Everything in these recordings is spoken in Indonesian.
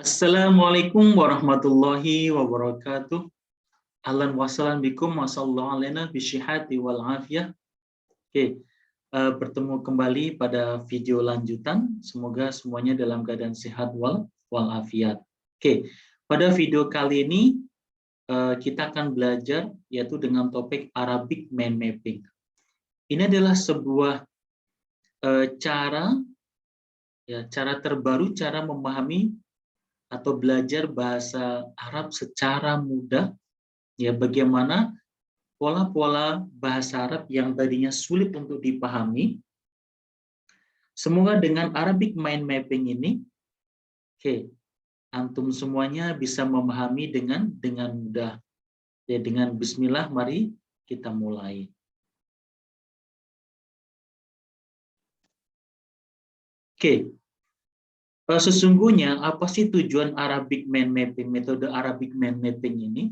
Assalamualaikum warahmatullahi wabarakatuh. Ahlan wa sahlan bikum wa sallallahu alaina bisyihati wal afiyah. Oke, bertemu kembali pada video lanjutan. Semoga semuanya dalam keadaan sehat wal afiat. Oke, pada video kali ini kita akan belajar yaitu dengan topik Arabic mind mapping. Ini adalah sebuah cara terbaru, cara memahami atau belajar bahasa Arab secara mudah, ya, bagaimana pola-pola bahasa Arab yang tadinya sulit untuk dipahami. Semoga dengan Arabic mind mapping ini, oke, antum semuanya bisa memahami dengan mudah. Ya, dengan bismillah mari kita mulai. Oke. Sesungguhnya apa sih tujuan Arabic mind mapping, metode Arabic mind mapping ini?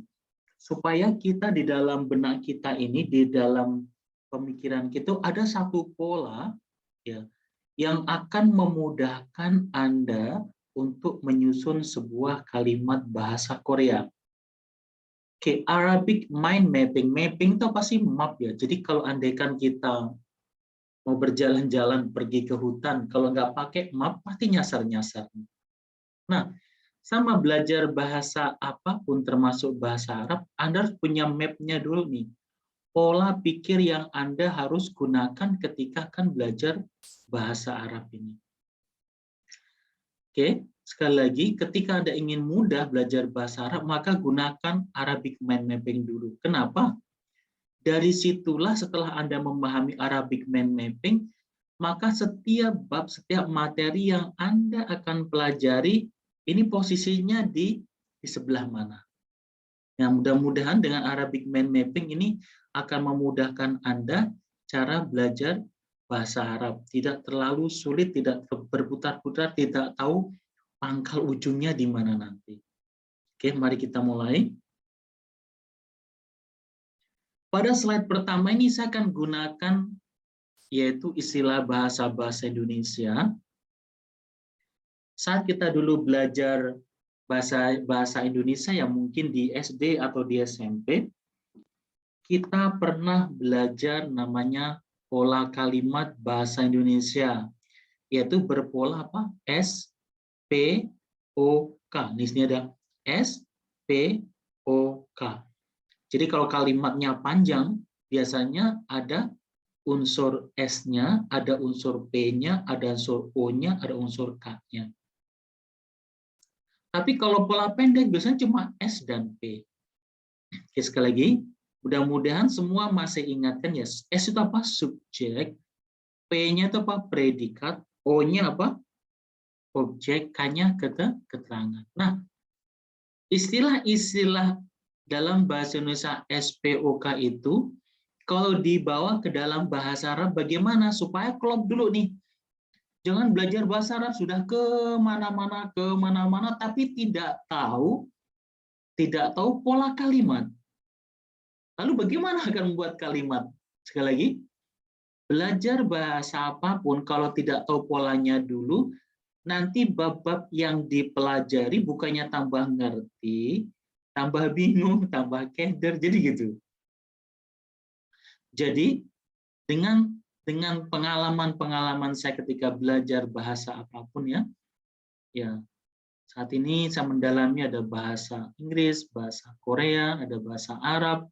Supaya kita di dalam benak kita ini, di dalam pemikiran kita ada satu pola, ya, yang akan memudahkan Anda untuk menyusun sebuah kalimat bahasa Korea. Oke, Arabic mind mapping, mapping itu pasti map, ya. Jadi kalau andaikan kita mau berjalan-jalan pergi ke hutan, kalau nggak pakai map pasti nyasar-nyasar. Nah, sama belajar bahasa apapun termasuk bahasa Arab, Anda harus punya map-nya dulu nih. Pola pikir yang Anda harus gunakan ketika akan belajar bahasa Arab ini. Oke, sekali lagi, ketika Anda ingin mudah belajar bahasa Arab, maka gunakan Arabic mind mapping dulu. Kenapa? Dari situlah setelah Anda memahami Arabic mind mapping, maka setiap bab, setiap materi yang Anda akan pelajari, ini posisinya di sebelah mana. Nah, mudah-mudahan dengan Arabic mind mapping ini akan memudahkan Anda cara belajar bahasa Arab. Tidak terlalu sulit, tidak berputar-putar, tidak tahu pangkal ujungnya di mana nanti. Oke, mari kita mulai. Pada slide pertama ini saya akan gunakan yaitu istilah bahasa Indonesia. Saat kita dulu belajar bahasa Indonesia yang mungkin di SD atau di SMP, kita pernah belajar namanya pola kalimat bahasa Indonesia, yaitu berpola apa? S, P, O, K. Di sini ada S, P, O, K. Jadi kalau kalimatnya panjang, biasanya ada unsur S-nya, ada unsur P-nya, ada unsur O-nya, ada unsur K-nya. Tapi kalau pola pendek biasanya cuma S dan P. Oke, sekali lagi, mudah-mudahan semua masih ingatkan ya. S itu apa? Subjek, P-nya itu apa? Predikat, O-nya apa? Objek, K-nya keterangan. Nah, istilah-istilah dalam bahasa Indonesia SPOK itu kalau dibawa ke dalam bahasa Arab bagaimana supaya klop dulu nih. Jangan belajar bahasa Arab sudah kemana-mana, tapi tidak tahu pola kalimat. Lalu bagaimana akan membuat kalimat? Sekali lagi, belajar bahasa apapun kalau tidak tahu polanya dulu, nanti bab-bab yang dipelajari bukannya tambah ngerti, tambah bingung, tambah keder, jadi gitu. Jadi dengan pengalaman saya ketika belajar bahasa apapun ya saat ini saya mendalami ada bahasa Inggris, bahasa Korea, ada bahasa Arab.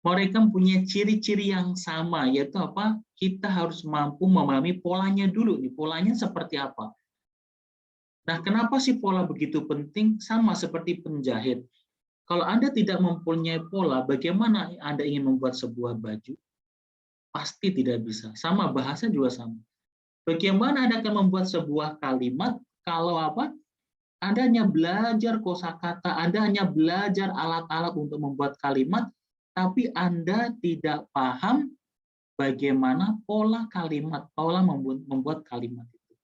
Mereka punya ciri-ciri yang sama, yaitu apa? Kita harus mampu memahami polanya dulu nih, polanya seperti apa. Nah, kenapa sih pola begitu penting? Sama seperti penjahit. Kalau Anda tidak mempunyai pola, bagaimana Anda ingin membuat sebuah baju? Pasti tidak bisa. Sama, bahasa juga sama. Bagaimana Anda akan membuat sebuah kalimat kalau apa? Anda hanya belajar kosakata, Anda hanya belajar alat-alat untuk membuat kalimat, tapi Anda tidak paham bagaimana pola kalimat, pola membuat kalimat itu.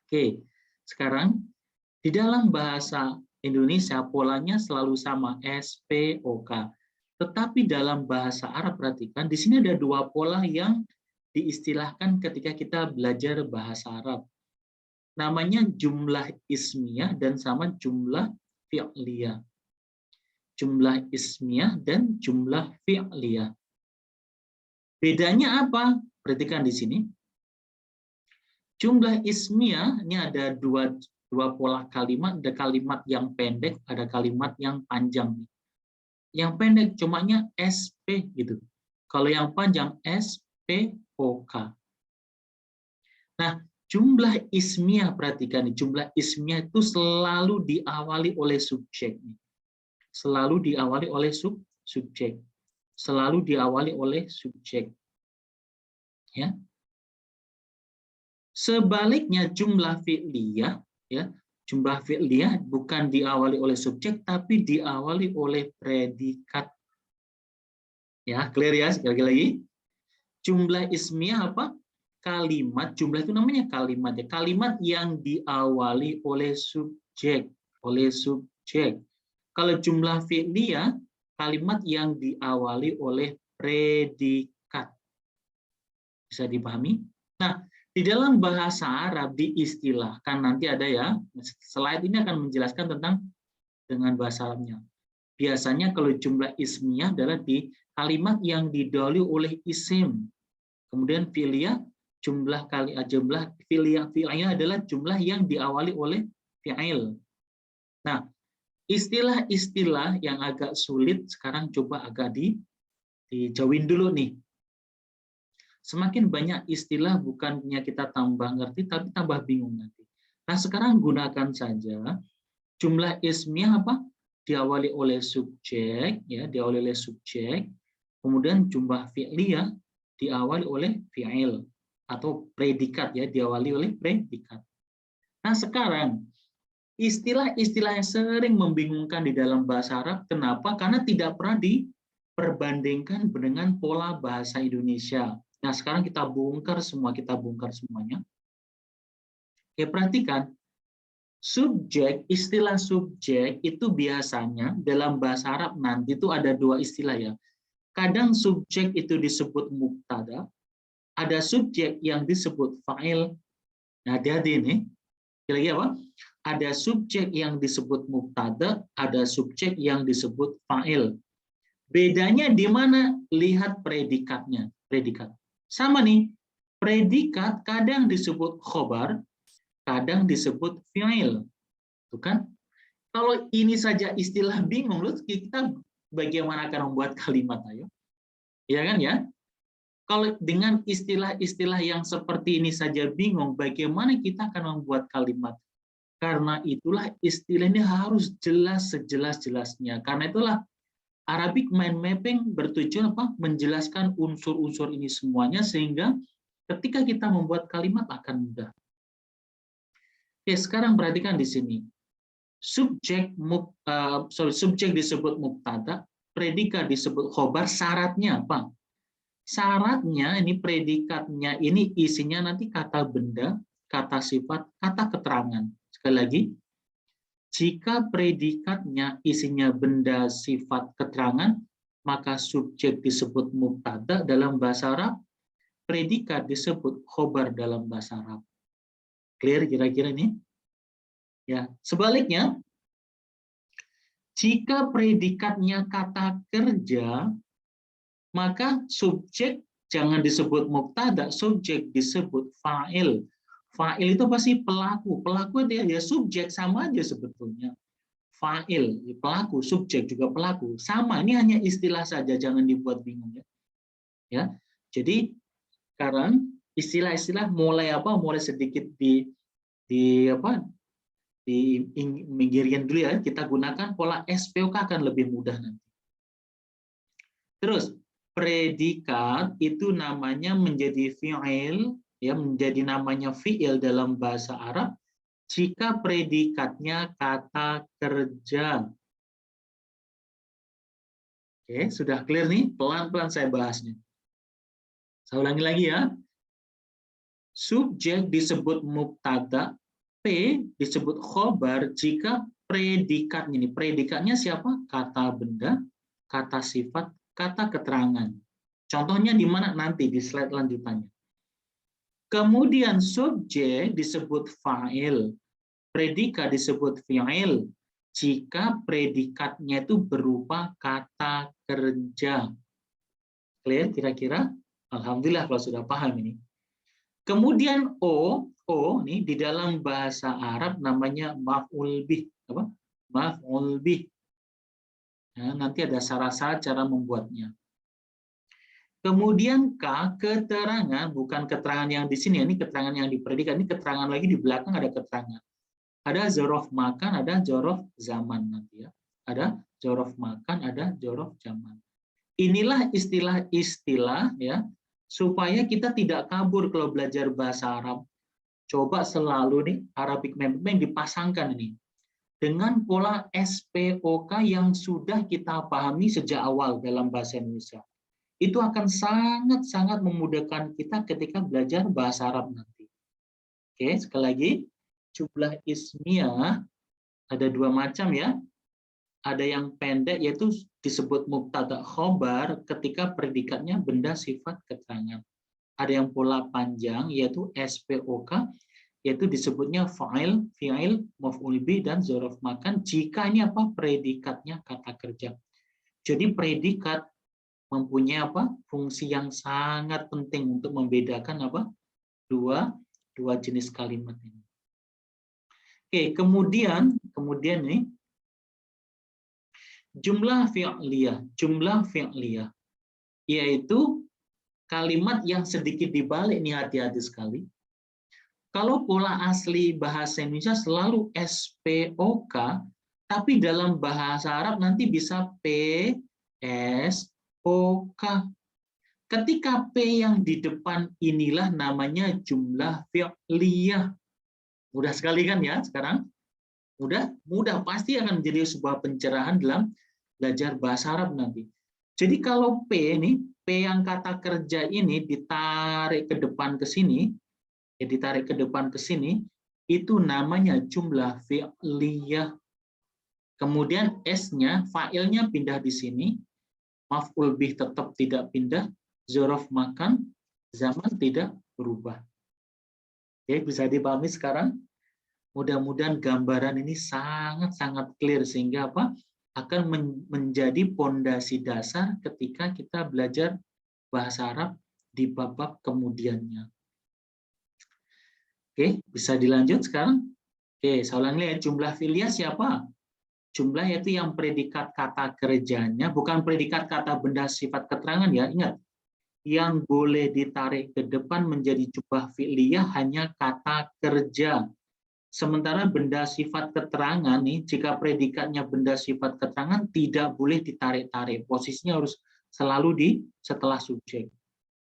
Oke, sekarang di dalam bahasa Indonesia polanya selalu sama SPOK. Tetapi dalam bahasa Arab perhatikan di sini ada dua pola yang diistilahkan ketika kita belajar bahasa Arab. namanya jumlah ismiyah dan sama jumlah fi'liyah. Jumlah ismiyah dan jumlah fi'liyah. Bedanya apa? Perhatikan di sini. Jumlah ismiyah ini ada dua pola kalimat, ada kalimat yang pendek, ada kalimat yang panjang. Yang pendek cumanya SP gitu. Kalau yang panjang SPOK. Nah, jumlah ismiyah, perhatikan, jumlah ismiyah itu selalu diawali oleh subjek. Selalu diawali oleh subjek. Selalu diawali oleh subjek. Ya. Sebaliknya jumlah fi'liyah, ya, jumlah fi'liyah bukan diawali oleh subjek tapi diawali oleh predikat. Ya, clear ya, sekali lagi. Jumlah ismiyah apa? Kalimat, jumlah itu namanya kalimat ya. Kalimat yang diawali oleh subjek, Kalau jumlah fi'liyah, kalimat yang diawali oleh predikat. Bisa dipahami? Nah, di dalam bahasa Arab diistilahkan, nanti ada ya, slide ini akan menjelaskan tentang dengan bahasa Arabnya. Biasanya kalau jumlah ismiyah adalah di kalimat yang didahului oleh isim. Kemudian fi'liyah, jumlah fi'liyah adalah jumlah yang diawali oleh fi'il. Nah, istilah-istilah yang agak sulit sekarang coba agak dijauhin dulu nih. Semakin banyak istilah bukannya kita tambah ngerti tapi tambah bingung nanti. Nah, sekarang gunakan saja jumlah ismiyah apa? Diawali oleh subjek, ya, diawali oleh subjek. Kemudian jumlah fi'liyah diawali oleh fi'il atau predikat, ya, diawali oleh predikat. Nah, sekarang istilah-istilah yang sering membingungkan di dalam bahasa Arab, kenapa? Karena tidak pernah diperbandingkan dengan pola bahasa Indonesia. Nah, sekarang kita bongkar semuanya. Oke, perhatikan. Subjek, istilah subjek itu biasanya dalam bahasa Arab nanti itu ada dua istilah ya. Kadang subjek itu disebut mubtada, ada subjek yang disebut fa'il. Nah, hati-hati ini. Lagi apa? Ada subjek yang disebut mubtada, ada subjek yang disebut fa'il. Bedanya di mana? Lihat predikatnya. Predikat. Sama nih, predikat kadang disebut khobar, kadang disebut fi'il. Tuh kan? Kalau ini saja istilah bingung, kita bagaimana akan membuat kalimat, ayo? Ya kan ya? Kalau dengan istilah-istilah yang seperti ini saja bingung, bagaimana kita akan membuat kalimat? Karena itulah istilah ini harus jelas sejelas-jelasnya. Karena itulah Arabic mind mapping bertujuan apa? Menjelaskan unsur-unsur ini semuanya sehingga ketika kita membuat kalimat akan mudah. Oke, sekarang perhatikan di sini. Subjek disebut mubtada, predikat disebut khobar, syaratnya apa? Syaratnya ini predikatnya ini isinya nanti kata benda, kata sifat, kata keterangan. Sekali lagi, jika predikatnya isinya benda, sifat, keterangan, maka subjek disebut mubtada dalam bahasa Arab, predikat disebut khobar dalam bahasa Arab. Clear kira-kira ini? Ya, sebaliknya, jika predikatnya kata kerja, maka subjek jangan disebut mubtada, subjek disebut fa'il. Fa'il itu pasti pelaku. Pelaku dia ya subjek sama aja sebetulnya. Fa'il, pelaku, subjek juga pelaku. Sama, ini hanya istilah saja, jangan dibuat bingung ya. Ya. Jadi sekarang istilah-istilah mulai sedikit diminggirkan dulu ya. Kita gunakan pola SPOK akan lebih mudah nanti. Terus predikat itu namanya menjadi fi'il, ya, menjadi namanya fi'il dalam bahasa Arab jika predikatnya kata kerja. Oke, sudah clear nih? Pelan-pelan saya bahasnya. Saya ulangi lagi ya. Subjek disebut mubtada, P disebut khobar jika predikatnya ini. Predikatnya siapa? Kata benda, kata sifat, kata keterangan. Contohnya di mana nanti di slide lanjutannya. Kemudian subjek disebut fa'il, predikat disebut fi'il jika predikatnya itu berupa kata kerja. Clear kira-kira? Alhamdulillah kalau sudah paham ini. Kemudian o nih di dalam bahasa Arab namanya maf'ul bih, apa? Maf'ul bih. Nah, nanti ada syarat-syarat cara membuatnya. Kemudian K, keterangan, bukan keterangan yang di sini, ini keterangan yang di predikat, ini keterangan lagi di belakang ada keterangan. Ada zorof makan, ada zorof zaman nanti ya. Ada zorof makan, ada zorof zaman. Inilah istilah-istilah ya, supaya kita tidak kabur kalau belajar bahasa Arab. Coba selalu nih Arabic Mem dipasangkan ini dengan pola SPOK yang sudah kita pahami sejak awal dalam bahasa Indonesia. Itu akan sangat-sangat memudahkan kita ketika belajar bahasa Arab nanti. Oke, sekali lagi, jumlah ismiyah ada dua macam ya. Ada yang pendek yaitu disebut mubtada khobar ketika predikatnya benda sifat keterangan. Ada yang pola panjang yaitu SPOK yaitu disebutnya fa'il, fi'il, maf'ul bih dan zorof makan jika ini apa predikatnya kata kerja. Jadi predikat mempunyai apa fungsi yang sangat penting untuk membedakan apa dua jenis kalimat ini. Oke, kemudian nih jumlah fi'liyah yaitu kalimat yang sedikit dibalik nih, hati-hati sekali. Kalau pola asli bahasa Indonesia selalu SPOK, tapi dalam bahasa Arab nanti bisa PSOK. Ketika P yang di depan inilah namanya jumlah fi'liyah. Mudah sekali kan ya sekarang? Mudah pasti akan menjadi sebuah pencerahan dalam belajar bahasa Arab nanti. Jadi kalau P ini, P yang kata kerja ini ditarik ke depan ke sini, ya ditarik ke depan ke sini, itu namanya jumlah fi'liyah. Kemudian S-nya, fa'ilnya pindah di sini, maf'ul bih tetap tidak pindah, zorof makan, zaman tidak berubah. Oke, bisa dipahami sekarang? Mudah-mudahan gambaran ini sangat-sangat clear sehingga apa? Akan menjadi pondasi dasar ketika kita belajar bahasa Arab di bab-bab kemudiannya. Oke, bisa dilanjut sekarang? Oke, saya ulangi ya, jumlah fi'liyah siapa? Jumlah yaitu yang predikat kata kerjanya, bukan predikat kata benda sifat keterangan ya, ingat. Yang boleh ditarik ke depan menjadi jumlah fi'liyah hanya kata kerja. Sementara benda sifat keterangan nih, jika predikatnya benda sifat keterangan tidak boleh ditarik-tarik. Posisinya harus selalu di setelah subjek.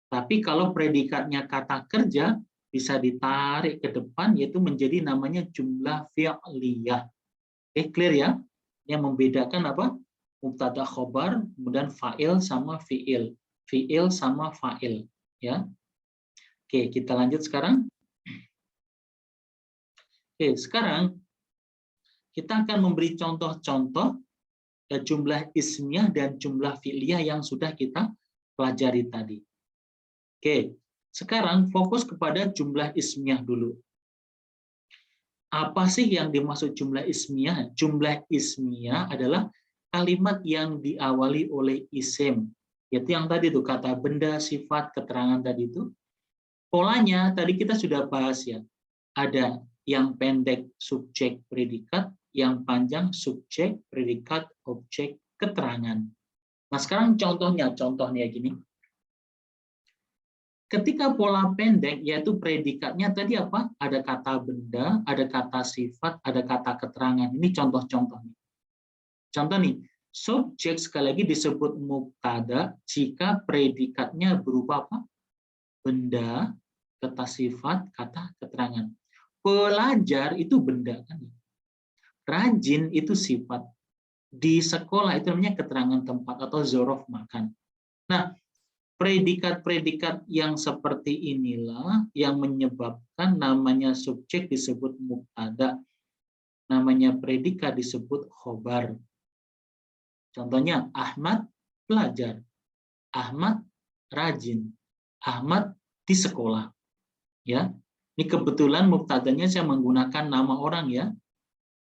Tapi kalau predikatnya kata kerja bisa ditarik ke depan yaitu menjadi namanya jumlah fi'liyah. Oke, clear ya? Yang membedakan apa? Mubtada khobar, kemudian fa'il sama fi'il. Fi'il sama fa'il, ya. Oke, kita lanjut sekarang. Oke, sekarang kita akan memberi contoh-contoh jumlah ismiyah dan jumlah fi'liyah yang sudah kita pelajari tadi. Oke, sekarang fokus kepada jumlah ismiyah dulu. Apa sih yang dimaksud jumlah ismiyah? Jumlah ismiyah adalah kalimat yang diawali oleh isim. Yaitu yang tadi itu kata benda, sifat, keterangan tadi itu. Polanya tadi kita sudah bahas ya. Ada yang pendek subjek predikat, yang panjang subjek predikat objek keterangan. Nah, sekarang contohnya gini. Ketika pola pendek yaitu predikatnya tadi apa? Ada kata benda, ada kata sifat, ada kata keterangan. Ini contoh-contohnya. Contoh nih, subjek sekali lagi disebut mubtada jika predikatnya berupa apa? Benda, kata sifat, kata keterangan. Pelajar itu benda kan? Rajin itu sifat. Di sekolah itu namanya keterangan tempat atau zorof makan. Nah, predikat-predikat yang seperti inilah yang menyebabkan namanya subjek disebut mubtada. Namanya predikat disebut khobar. Contohnya Ahmad pelajar, Ahmad rajin, Ahmad di sekolah. ya. Ini kebetulan mubtadanya saya menggunakan nama orang ya.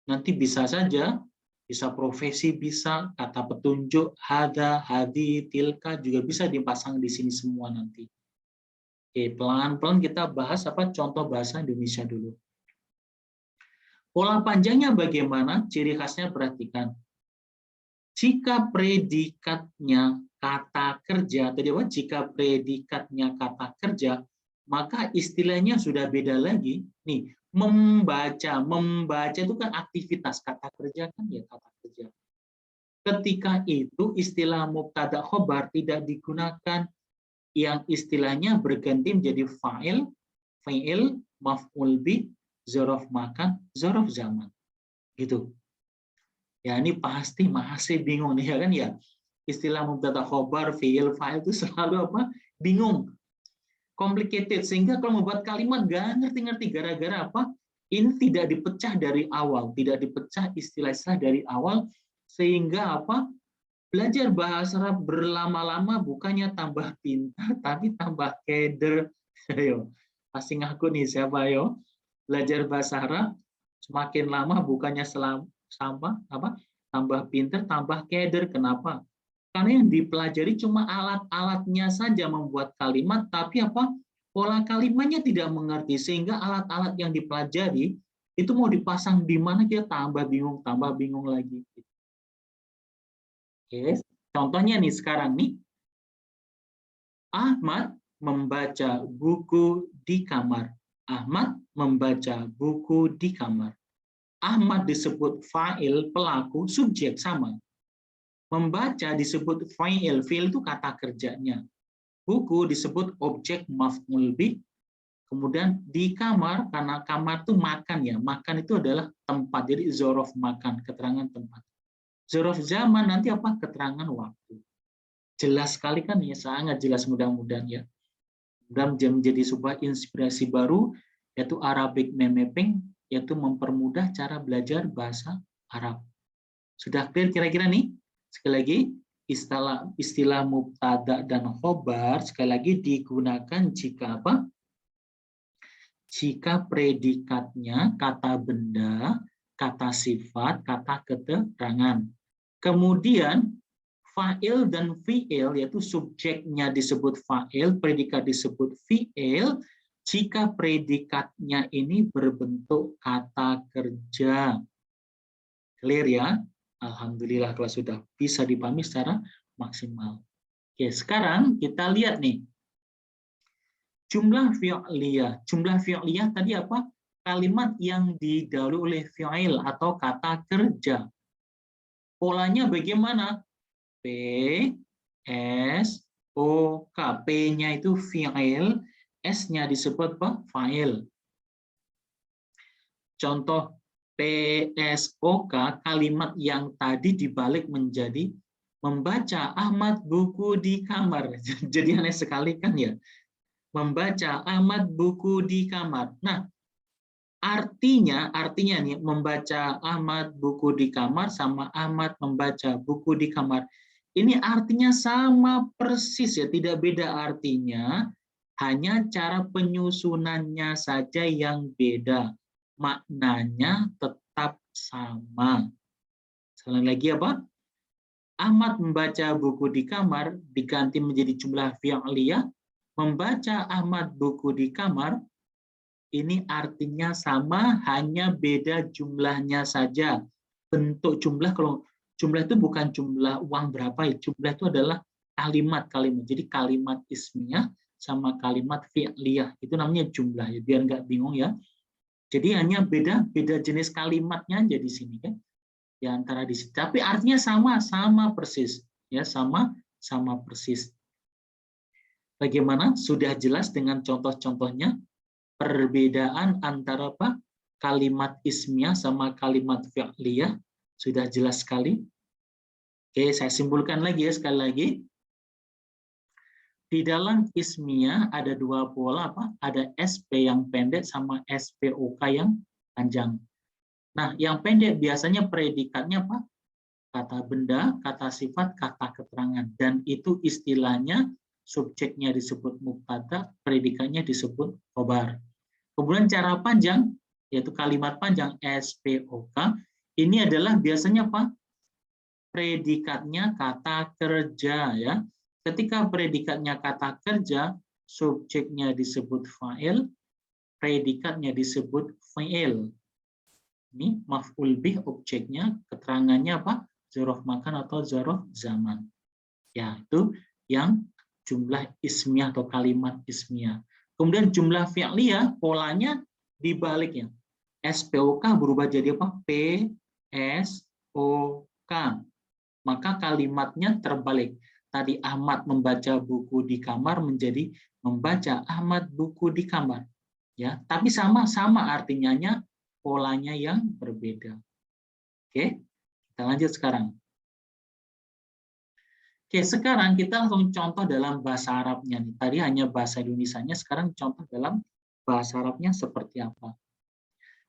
Nanti bisa saja, bisa profesi, bisa kata petunjuk, hada, hadi, tilka juga bisa dipasang di sini semua nanti. Oke, pelan-pelan kita bahas apa contoh bahasa Indonesia dulu. Pola panjangnya bagaimana? Ciri khasnya perhatikan. Jika predikatnya kata kerja, tadi apa? Jika predikatnya kata kerja, maka istilahnya sudah beda lagi. Nih, membaca itu kan aktivitas, kata kerja kan ya kata kerja. Ketika itu istilah mubtada khobar tidak digunakan, yang istilahnya berganti menjadi fa'il, fi'il, maf'ul bih, dzaraf makan, dzaraf zaman. Gitu. Ya ini pasti masih bingung nih ya kan ya. Istilah mubtada khobar, fi'il, fa'il itu selalu apa? Bingung. Complicated sehingga kalau membuat kalimat gak ngerti-ngerti gara-gara apa? Ini tidak dipecah dari awal, tidak dipecah istilah-istilah dari awal sehingga apa? Belajar bahasa Arab berlama-lama bukannya tambah pintar tapi tambah keder. Ayo, pasti ngaku nih siapa yo? Belajar bahasa Arab semakin lama bukannya sama apa? Tambah pintar, tambah keder. Kenapa? Karena yang dipelajari cuma alat-alatnya saja membuat kalimat, tapi apa? Pola kalimatnya tidak mengerti sehingga alat-alat yang dipelajari itu mau dipasang di mana kita tambah bingung lagi. Oke, contohnya nih sekarang nih, Ahmad membaca buku di kamar. Ahmad membaca buku di kamar. Ahmad disebut fa'il, pelaku, subjek sama. Membaca disebut fa'il, fi'il itu kata kerjanya. Buku disebut objek maf'ul bih. Kemudian di kamar, karena kamar itu makan ya, makan itu adalah tempat, jadi zorof makan, keterangan tempat. Zorof zaman nanti apa? Keterangan waktu. Jelas sekali kan ya, sangat jelas mudah-mudahan ya. Dan menjadi sebuah inspirasi baru, yaitu Arabic Meme Mapping, yaitu mempermudah cara belajar bahasa Arab. Sudah clear kira-kira nih? Sekali lagi, istilah mubtada dan khobar sekali lagi digunakan jika apa? Jika predikatnya kata benda, kata sifat, kata keterangan. Kemudian fa'il dan fi'il, yaitu subjeknya disebut fa'il, predikat disebut fi'il, jika predikatnya ini berbentuk kata kerja. Clear ya? Alhamdulillah kalau sudah bisa dipahami secara maksimal. Oke, sekarang kita lihat nih. Jumlah fi'liyah. Jumlah fi'liyah tadi apa? Kalimat yang didahului oleh fi'il atau kata kerja. Polanya bagaimana? P, S, O, K. P-nya itu fi'il, S-nya disebut apa? Fa'il. Contoh PSOK, kalimat yang tadi dibalik menjadi membaca Ahmad buku di kamar. Jadi aneh sekali kan ya. Membaca Ahmad buku di kamar. Nah, artinya nih membaca Ahmad buku di kamar sama Ahmad membaca buku di kamar. Ini artinya sama persis ya, tidak beda artinya, hanya cara penyusunannya saja yang beda. Maknanya tetap sama. Sekali lagi apa? Ahmad membaca buku di kamar diganti menjadi jumlah fi'liyah. Membaca Ahmad buku di kamar ini artinya sama, hanya beda jumlahnya saja. Bentuk jumlah, kalau jumlah itu bukan jumlah uang berapa ya, jumlah itu adalah kalimat-kalimat. Jadi kalimat ismiyah sama kalimat fi'liyah itu namanya jumlah ya, biar nggak bingung ya. Jadi hanya beda jenis kalimatnya aja di sini kan. Di antara di sini. Tapi artinya sama persis ya, sama persis. Bagaimana? Sudah jelas dengan contoh-contohnya perbedaan antara apa? Kalimat ismiyah sama kalimat fi'liyah sudah jelas sekali. Oke, saya simpulkan lagi ya sekali lagi. Di dalam ismiyah ada dua pola apa? Ada SP yang pendek sama SPOK yang panjang. Nah, yang pendek biasanya predikatnya apa? Kata benda, kata sifat, kata keterangan. Dan itu istilahnya subjeknya disebut mubtada, predikatnya disebut khobar. Kemudian cara panjang, yaitu kalimat panjang SPOK, ini adalah biasanya apa? Predikatnya kata kerja ya. Ketika predikatnya kata kerja, subjeknya disebut fa'il, predikatnya disebut fi'il. Ini maf'ul bih objeknya, keterangannya apa? Dzaraf makan atau dzaraf zaman. Ya, itu yang jumlah ismiyah atau kalimat ismiyah. Kemudian jumlah fi'liyah polanya dibaliknya. SPOK berubah jadi apa? PSOK. Maka kalimatnya terbalik. Tadi Ahmad membaca buku di kamar menjadi membaca Ahmad buku di kamar. Ya, tapi sama-sama artinya, polanya yang berbeda. Oke, kita lanjut sekarang. Oke, sekarang kita langsung contoh dalam bahasa Arabnya. Tadi hanya bahasa Indonesianya, sekarang contoh dalam bahasa Arabnya seperti apa.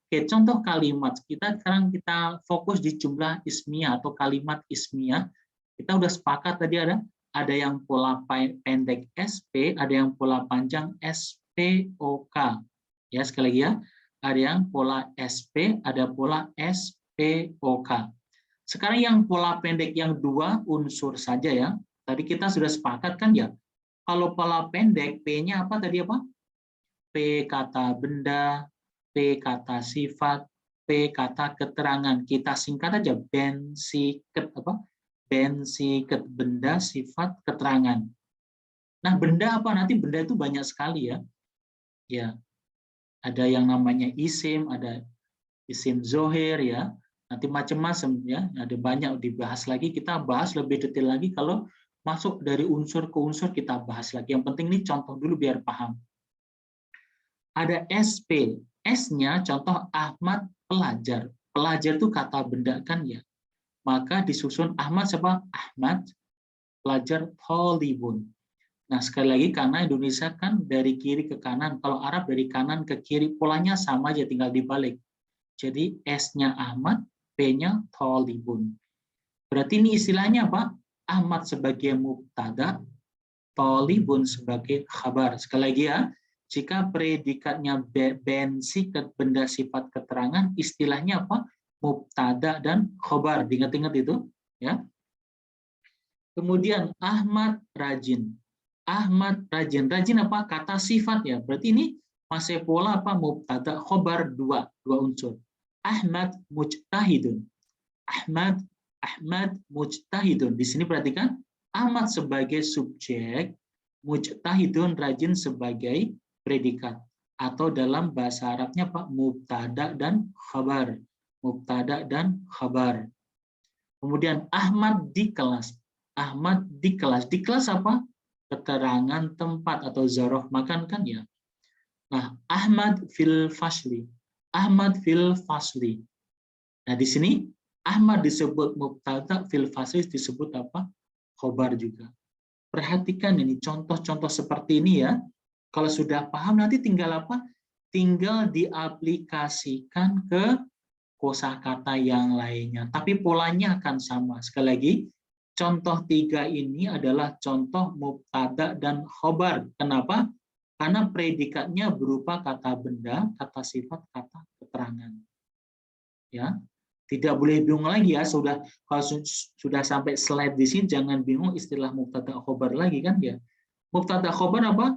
Oke, contoh kalimat. Sekarang kita fokus di jumlah ismiyah atau kalimat ismiyah. Kita udah sepakat tadi ada yang pola pendek SP, ada yang pola panjang SPOK. Ya, sekali lagi ya. Ada yang pola SP, ada pola SPOK. Sekarang yang pola pendek yang 2 unsur saja ya. Tadi kita sudah sepakat kan ya. Kalau pola pendek P-nya apa tadi apa? P kata benda, P kata sifat, P kata keterangan. Kita singkat aja ben siket apa? Ben siket benda sifat keterangan. Nah, benda apa? Nanti benda itu banyak sekali ya. Ya. Ada yang namanya isim, ada isim zohir ya. Nanti macam-macam ya. Ada banyak dibahas lagi. Kita bahas lebih detail lagi kalau masuk dari unsur ke unsur kita bahas lagi. Yang penting ini contoh dulu biar paham. Ada SP. S-nya contoh Ahmad pelajar. Pelajar itu kata benda kan ya. Maka disusun Ahmad siapa? Ahmad pelajar thalibun. Nah, sekali lagi karena Indonesia kan dari kiri ke kanan. Kalau Arab dari kanan ke kiri polanya sama aja tinggal dibalik. Jadi S-nya Ahmad, P-nya thalibun. Berarti ini istilahnya apa? Ahmad sebagai mubtada, thalibun sebagai khabar. Sekali lagi ya. Jika predikatnya ben sikat benda sifat keterangan, istilahnya apa? Mubtada dan khobar. Diingat-ingat itu, ya. Kemudian Ahmad rajin. Ahmad rajin. Rajin apa? Kata sifat ya. Berarti ini masih pola apa? Mubtada khobar dua unsur. Ahmad mujtahidun. Ahmad mujtahidun. Di sini perhatikan Ahmad sebagai subjek, mujtahidun rajin sebagai predikat, atau dalam bahasa Arabnya Pak mubtada dan khabar. Mubtada dan khabar. Kemudian Ahmad di kelas. Ahmad di kelas. Di kelas apa? Keterangan tempat atau zaraf makan kan ya. Nah, Ahmad fil fasli. Ahmad fil fasli. Nah, di sini Ahmad disebut mubtada, fil fasli disebut apa? Khabar juga. Perhatikan ini contoh-contoh seperti ini ya. Kalau sudah paham nanti tinggal apa? Tinggal diaplikasikan ke kosakata yang lainnya. Tapi polanya akan sama. Sekali lagi, contoh 3 ini adalah contoh mubtada dan khobar. Kenapa? Karena predikatnya berupa kata benda, kata sifat, kata keterangan. Ya, tidak boleh bingung lagi ya. Kalau sudah sampai slide di sini jangan bingung istilah mubtada khobar lagi kan ya. Mubtada khobar apa?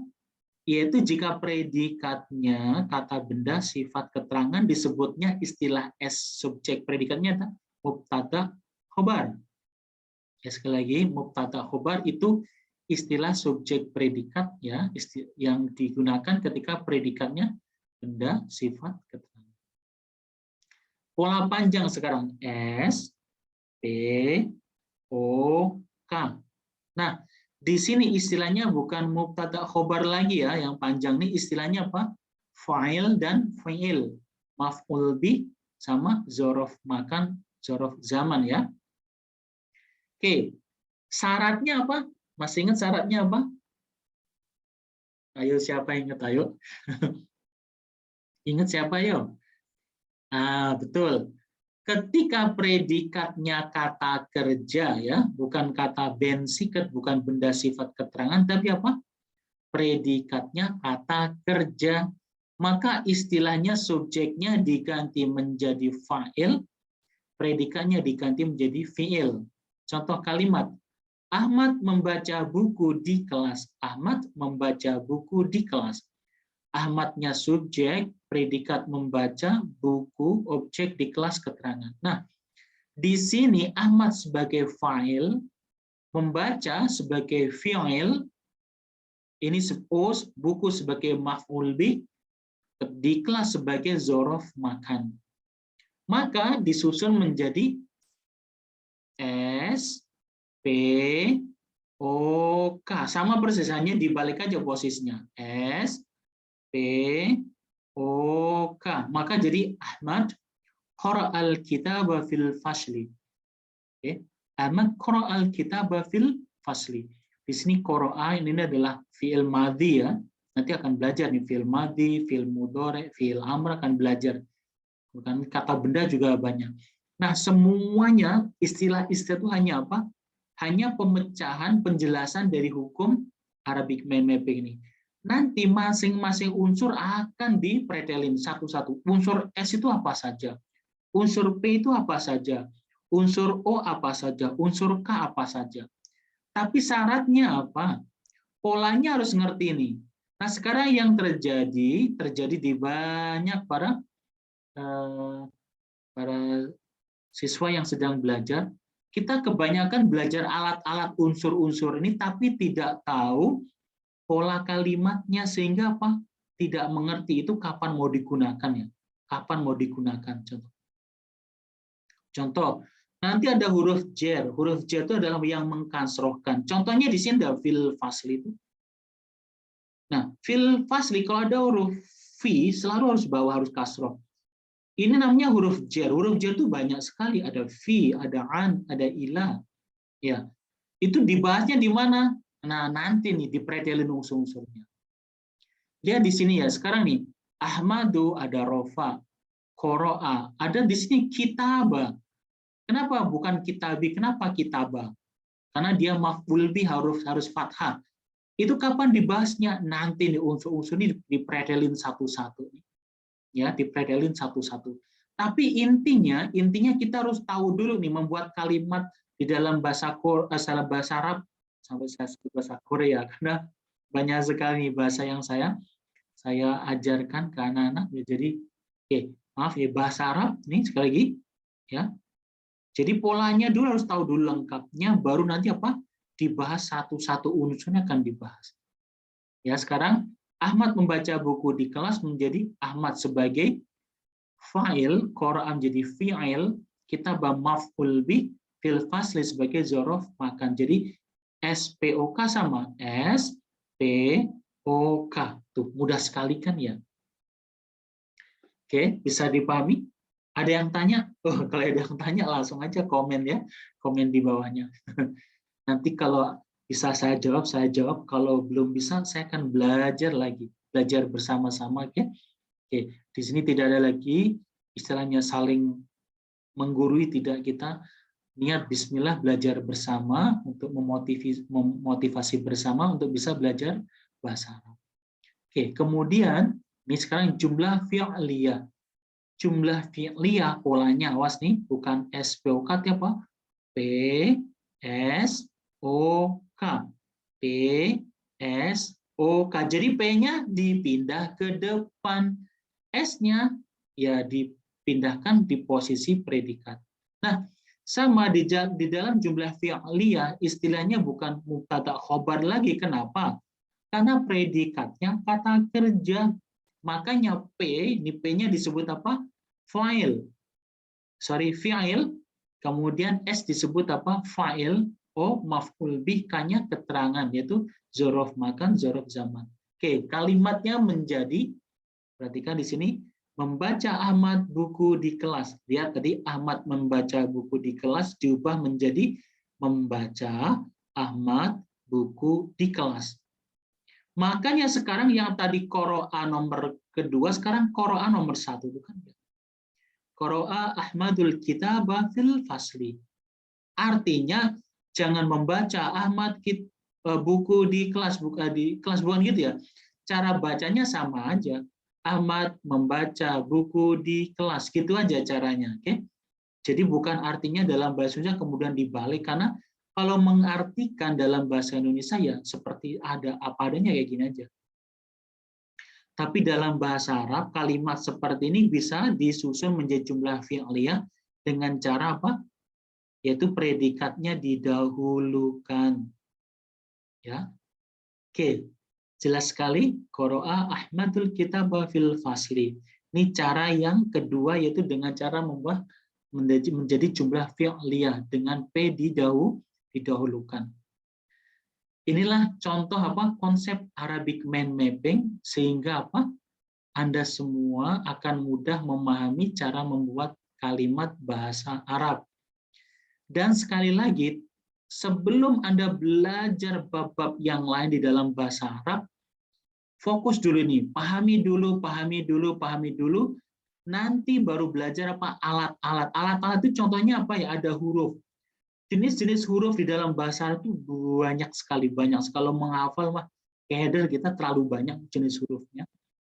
Yaitu jika predikatnya kata benda sifat keterangan disebutnya istilah S subjek predikatnya mubtada khobar. Ya, sekali lagi mubtada khobar itu istilah subjek predikat ya yang digunakan ketika predikatnya benda sifat keterangan. Pola panjang sekarang S P O K. Nah, di sini istilahnya bukan mubtada khobar lagi ya, yang panjang ini istilahnya apa? Fa'il dan fi'il. Maf'ul bih sama dzaraf makan, dzaraf zaman ya. Oke. Syaratnya apa? Masih ingat syaratnya apa? Ayo siapa ingat ayo? Ingat siapa ayo? Ah, betul. Ketika predikatnya kata kerja ya, bukan kata ben siket, bukan benda sifat keterangan, tapi apa? Predikatnya kata kerja. maka istilahnya subjeknya diganti menjadi fa'il, predikatnya diganti menjadi fi'il. Contoh kalimat, Ahmad membaca buku di kelas. Ahmad membaca buku di kelas. Ahmadnya subjek, predikat membaca, buku, objek di kelas keterangan. Nah, di sini Ahmad sebagai fa'il, membaca sebagai fi'il, ini suppose buku sebagai maf'ul bih, di kelas sebagai zorof makan. Maka disusun menjadi S, P, O, K. Sama persis, hanya dibalik aja posisinya. S, P, O, K. Maka jadi Ahmad qara'al kitaba fil fasli. Oke. Ahmad qara'al kitaba fil fasli. Di sini qara'a ini adalah fi'il madhi ya. Nanti akan belajar nih fi'il madhi, fi'il mudhari, fi'il amr akan belajar. Bukan kata benda juga banyak. Nah, semuanya istilah-istilah itu hanya apa? Hanya pemecahan penjelasan dari hukum Arabic mind mapping ini. Nanti masing-masing unsur akan dipretelin satu-satu. Unsur S itu apa saja? Unsur P itu apa saja? Unsur O apa saja? Unsur K apa saja? Tapi syaratnya apa? Polanya harus ngerti nih. Nah, sekarang yang terjadi di banyak para siswa yang sedang belajar, kita kebanyakan belajar alat-alat unsur-unsur ini tapi tidak tahu pola kalimatnya sehingga apa? Tidak mengerti itu kapan mau digunakan ya. Kapan mau digunakan contoh. Contoh, nanti ada huruf jar. Huruf jar itu adalah yang mengkasrohkan. Contohnya di sini ada fil fasli itu. Nah, fil fasli kalau ada huruf fi selalu harus kasroh. Ini namanya huruf jar. Huruf jar itu banyak sekali. Ada fi, ada an, ada ila. Ya, itu dibahasnya di mana? Nah, nanti nih dipretelin unsur-unsurnya. Lihat di sini ya. Sekarang nih, Ahmadu ada rofa, qoro'a. Ada di sini kitaba. Kenapa bukan kitabi? Kenapa kitaba? Karena dia maf'ul bih harus fathah. Itu kapan dibahasnya? Nanti nih unsur-unsur ini dipretelin satu-satu. Ya, dipretelin satu-satu. Tapi intinya kita harus tahu dulu nih membuat kalimat di dalam bahasa Arab sampai saya sebut bahasa Korea karena banyak sekali bahasa yang saya ajarkan ke anak-anak. Jadi, maaf ya bahasa Arab nih sekali lagi ya. Jadi polanya dulu harus tahu dulu lengkapnya, baru nanti apa dibahas satu-satu unsurnya akan dibahas. Ya sekarang Ahmad membaca buku di kelas menjadi Ahmad sebagai fa'il, qara'a menjadi fi'il, kita maf'ul bih, fil fasli sebagai zorof makan. Jadi SPOK sama SPOK. Tuh mudah sekali kan ya. Oke, bisa dipahami? Ada yang tanya? Oh, kalau ada yang tanya langsung aja komen ya, komen di bawahnya. Nanti kalau bisa saya jawab. Kalau belum bisa, saya akan belajar lagi, belajar bersama-sama. Oke, di sini tidak ada lagi istilahnya saling menggurui, tidak, kita niat Bismillah belajar bersama untuk memotivasi bersama untuk bisa belajar bahasa Arab. Oke, kemudian ini sekarang jumlah fi'liyah. Jumlah fi'liyah polanya, awas nih, bukan SPOK ya Pak. P, S, O, K. P, S, O, K. Jadi P-nya dipindah ke depan. S-nya ya dipindahkan di posisi predikat. Nah, sama di dalam jumlah fi'liyah, istilahnya bukan mubtada khobar lagi. Kenapa? Karena predikatnya kata kerja. Makanya P, ini P-nya disebut apa? Fa'il. Fi'il. Kemudian S disebut apa? Fa'il. O maf'ul bih, K-nya keterangan, yaitu zorof makan, zorof zaman. Oke, kalimatnya menjadi, perhatikan di sini, membaca Ahmad buku di kelas. Lihat tadi Ahmad membaca buku di kelas diubah menjadi membaca Ahmad buku di kelas. Makanya sekarang yang tadi qoro'a nomor kedua, sekarang qoro'a nomor 1. Bukan? Qoro'a Ahmadul kitaba fil fasli. Artinya jangan membaca Ahmad buku di kelas, bukan gitu ya. Cara bacanya sama aja. Ahmad membaca buku di kelas, gitu aja caranya. Oke. Jadi bukan artinya dalam bahasa Indonesia kemudian dibalik, karena kalau mengartikan dalam bahasa Indonesia ya seperti ada apa adanya kayak gini aja. Tapi dalam bahasa Arab kalimat seperti ini bisa disusun menjadi jumlah fi'liyah dengan cara apa? Yaitu predikatnya didahulukan. Ya. Oke. Jelas sekali, qara'a Ahmadul kitaba fil fasli. Ini cara yang kedua, yaitu dengan cara membuat menjadi jumlah fi'liyah dengan P didahulukan. Inilah contoh apa konsep Arabic mind mapping, sehingga apa Anda semua akan mudah memahami cara membuat kalimat bahasa Arab. Dan sekali lagi, sebelum Anda belajar bab-bab yang lain di dalam bahasa Arab, fokus dulu nih, pahami dulu, nanti baru belajar apa alat-alat. Alat-alat itu contohnya apa ya? Ada huruf. Jenis-jenis huruf di dalam bahasa Arab itu banyak sekali. Kalau menghafal mah keder kita terlalu banyak jenis hurufnya.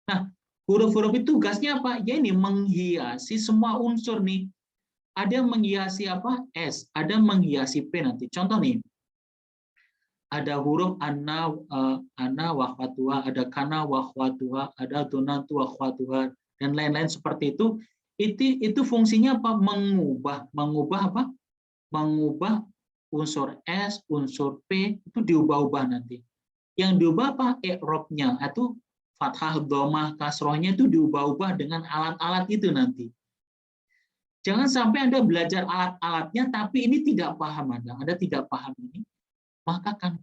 Nah, huruf-huruf itu tugasnya apa? Ya ini menghiasi semua unsur nih. Ada yang menghiasi apa? S, ada yang menghiasi P nanti. Contoh nih, ada huruf ana wa akhwatuha, ada kana wa akhwatuha, ada donatu wa akhwatuha, dan lain-lain seperti itu. Itu fungsinya apa? Mengubah apa? Mengubah unsur S, unsur P itu diubah-ubah nanti. Yang diubah apa? I'rabnya, itu fathah, dhammah, kasrohnya itu diubah-ubah dengan alat-alat itu nanti. Jangan sampai Anda belajar alat-alatnya tapi ini tidak paham Anda tidak paham ini, maka akan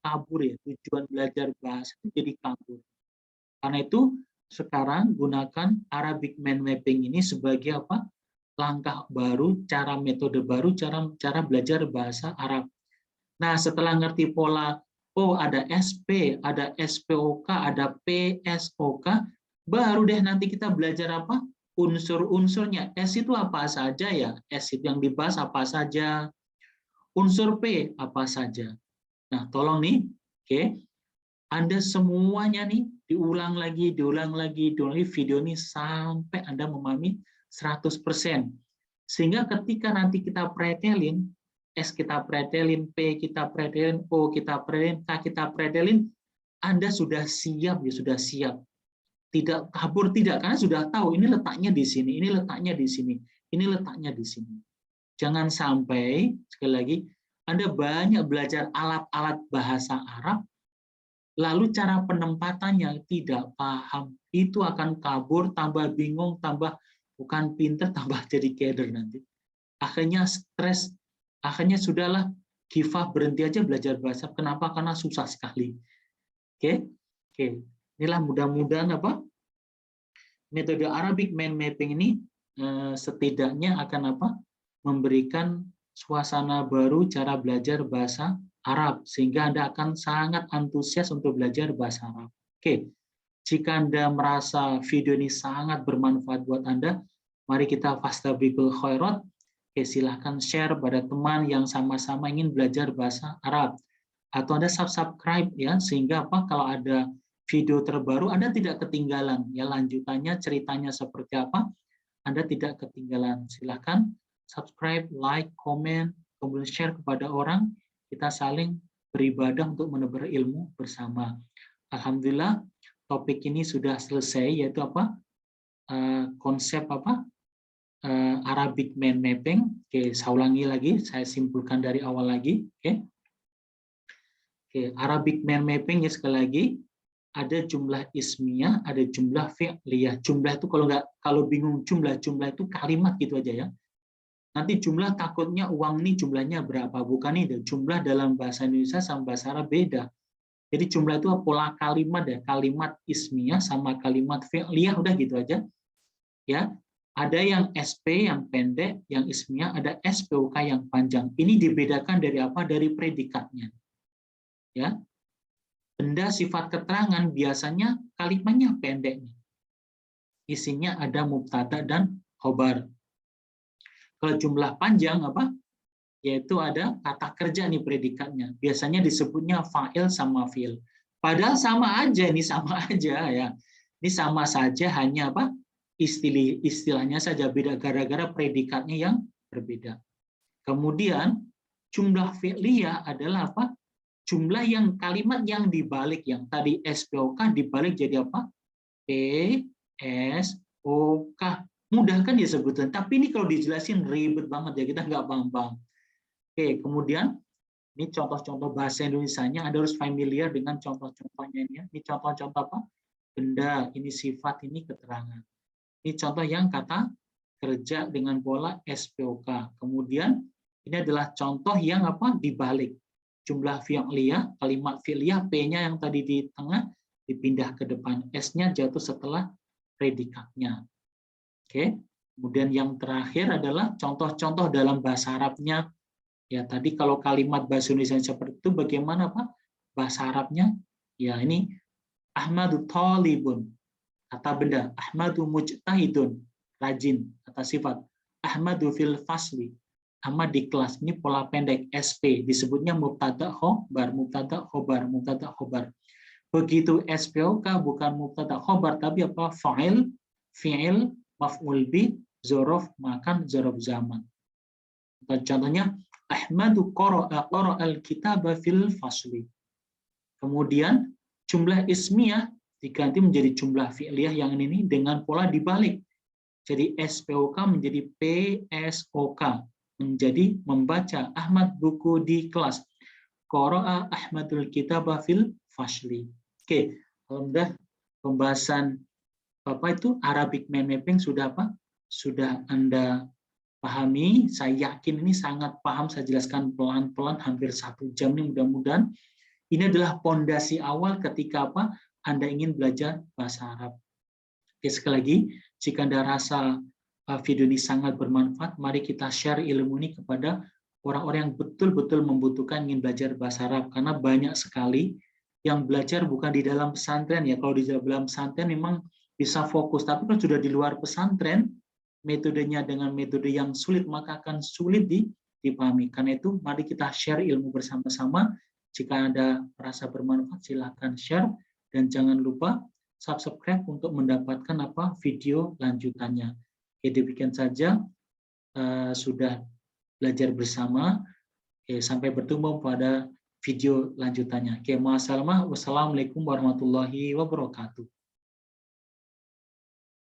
kabur ya. Tujuan belajar bahasa itu jadi kabur. Karena itu sekarang gunakan Arabic mind mapping ini sebagai apa? Langkah baru, metode baru, cara belajar bahasa Arab. Nah, setelah ngerti pola, oh ada SP, ada SPOK, ada PSOK, baru deh nanti kita belajar apa? Unsur-unsurnya. S itu apa saja ya? S itu yang dibahas apa saja? Unsur P apa saja? Nah, tolong nih, oke. Anda semuanya nih diulang lagi video ini sampai Anda memahami 100%. Sehingga ketika nanti kita pretelin, S kita pretelin, P kita pretelin, O kita pretelin, K kita pretelin, Anda sudah siap ya, sudah siap. Tidak kabur, tidak, karena sudah tahu ini letaknya di sini, ini letaknya di sini, ini letaknya di sini. Jangan sampai, sekali lagi, Anda banyak belajar alat-alat bahasa Arab, lalu cara penempatannya tidak paham. Itu akan kabur, tambah bingung, tambah bukan pinter, tambah jadi keder nanti. Akhirnya stres, akhirnya sudahlah, give up, berhenti aja belajar bahasa. Kenapa? Karena susah sekali. Oke. Inilah mudah-mudahan apa? Metode Arabic mind mapping ini setidaknya akan apa? Memberikan suasana baru cara belajar bahasa Arab, sehingga Anda akan sangat antusias untuk belajar bahasa Arab. Oke, jika Anda merasa video ini sangat bermanfaat buat Anda, mari kita fastabiqul khairat. Oke, silahkan share pada teman yang sama-sama ingin belajar bahasa Arab. Atau Anda subscribe ya, sehingga apa? Kalau ada video terbaru Anda tidak ketinggalan. Ya, lanjutannya ceritanya seperti apa? Anda tidak ketinggalan. Silahkan subscribe, like, komen, kemudian share kepada orang. Kita saling beribadah untuk menebar ilmu bersama. Alhamdulillah, topik ini sudah selesai, yaitu apa? Konsep apa? Arabic mind mapping. Oke, saya ulangi lagi, saya simpulkan dari awal lagi. Oke, Arabic mind mapping ya, sekali lagi, ada jumlah ismiyah, ada jumlah fi'liyah. Jumlah itu kalau bingung jumlah itu kalimat gitu aja ya. Nanti jumlah takutnya uang ini jumlahnya berapa, bukan ini jumlah dalam bahasa Indonesia sama bahasa Arab beda. Jadi jumlah itu pola kalimat ya, kalimat ismiyah sama kalimat fi'liyah, udah gitu aja. Ya, ada yang SP yang pendek, yang ismiyah, ada SPOK yang panjang. Ini dibedakan dari apa? Dari predikatnya. Ya. Benda sifat keterangan biasanya kalimatnya pendek. Isinya ada mubtada dan khobar. Kalau jumlah panjang apa? Yaitu ada kata kerja nih predikatnya. Biasanya disebutnya fa'il sama fi'il. Padahal sama aja nih, sama aja ya. Ini sama saja, hanya apa? Istilahnya saja beda, gara-gara predikatnya yang berbeda. Kemudian jumlah fi'liyah adalah apa? Jumlah yang kalimat yang dibalik, yang tadi SPOK dibalik jadi apa? P S O K. Mudah kan ya sebutan, tapi ini kalau dijelasin ribet banget ya, kita nggak paham-paham. Oke, kemudian ini contoh-contoh bahasa Indonesianya, Anda harus familiar dengan contoh-contohnya ini ya. Ini contoh-contoh apa? Benda, ini sifat, ini keterangan. Ini contoh yang kata kerja dengan pola SPOK. Kemudian ini adalah contoh yang apa? Dibalik. Jumlah fi'liyah, kalimat fi'liyah, P-nya yang tadi di tengah dipindah ke depan, S-nya jatuh setelah predikatnya. Oke. Kemudian yang terakhir adalah contoh-contoh dalam bahasa Arabnya. Ya, tadi kalau kalimat bahasa Indonesia seperti itu, bagaimana Pak? Bahasa Arabnya, ya ini Ahmadu Thalibun, kata benda. Ahmadu Mujtahidun, rajin, kata sifat. Ahmadu fil fasli, Ahmad di kelas. Ini pola pendek SP, disebutnya mubtada khobar, mubtada khobar, mubtada khobar. Begitu SPOK bukan mubtada khobar, tapi apa? Fa'il, fi'il, maf'ul bi, zorof, makan, zorof zaman. Contohnya, Ahmadu qara'a al-kitaba fil fasli. Kemudian jumlah ismiyah diganti menjadi jumlah fi'liyah yang ini dengan pola dibalik. Jadi SPOK menjadi PSOK, menjadi membaca. Ahmad buku di kelas. Qara'a Ahmadul kitaba fil fasli. Oke, alhamdulillah pembahasan Bapak itu Arabic mind mapping sudah apa? Sudah Anda pahami. Saya yakin ini sangat paham, saya jelaskan pelan-pelan hampir 1 jam ini, mudah-mudahan ini adalah pondasi awal ketika apa? Anda ingin belajar bahasa Arab. Oke, sekali lagi, jika Anda rasa video ini sangat bermanfaat, mari kita share ilmu ini kepada orang-orang yang betul-betul membutuhkan ingin belajar bahasa Arab, karena banyak sekali yang belajar bukan di dalam pesantren ya. Kalau di dalam pesantren memang bisa fokus, tapi kalau sudah di luar pesantren, metodenya dengan metode yang sulit, maka akan sulit dipahami. Karena itu, mari kita share ilmu bersama-sama. Jika Anda merasa bermanfaat, silahkan share, dan jangan lupa subscribe untuk mendapatkan apa video lanjutannya. Oke, demikian saja, sudah belajar bersama. Oke, sampai bertemu pada video lanjutannya. Oke, wassalamualaikum warahmatullahi wabarakatuh.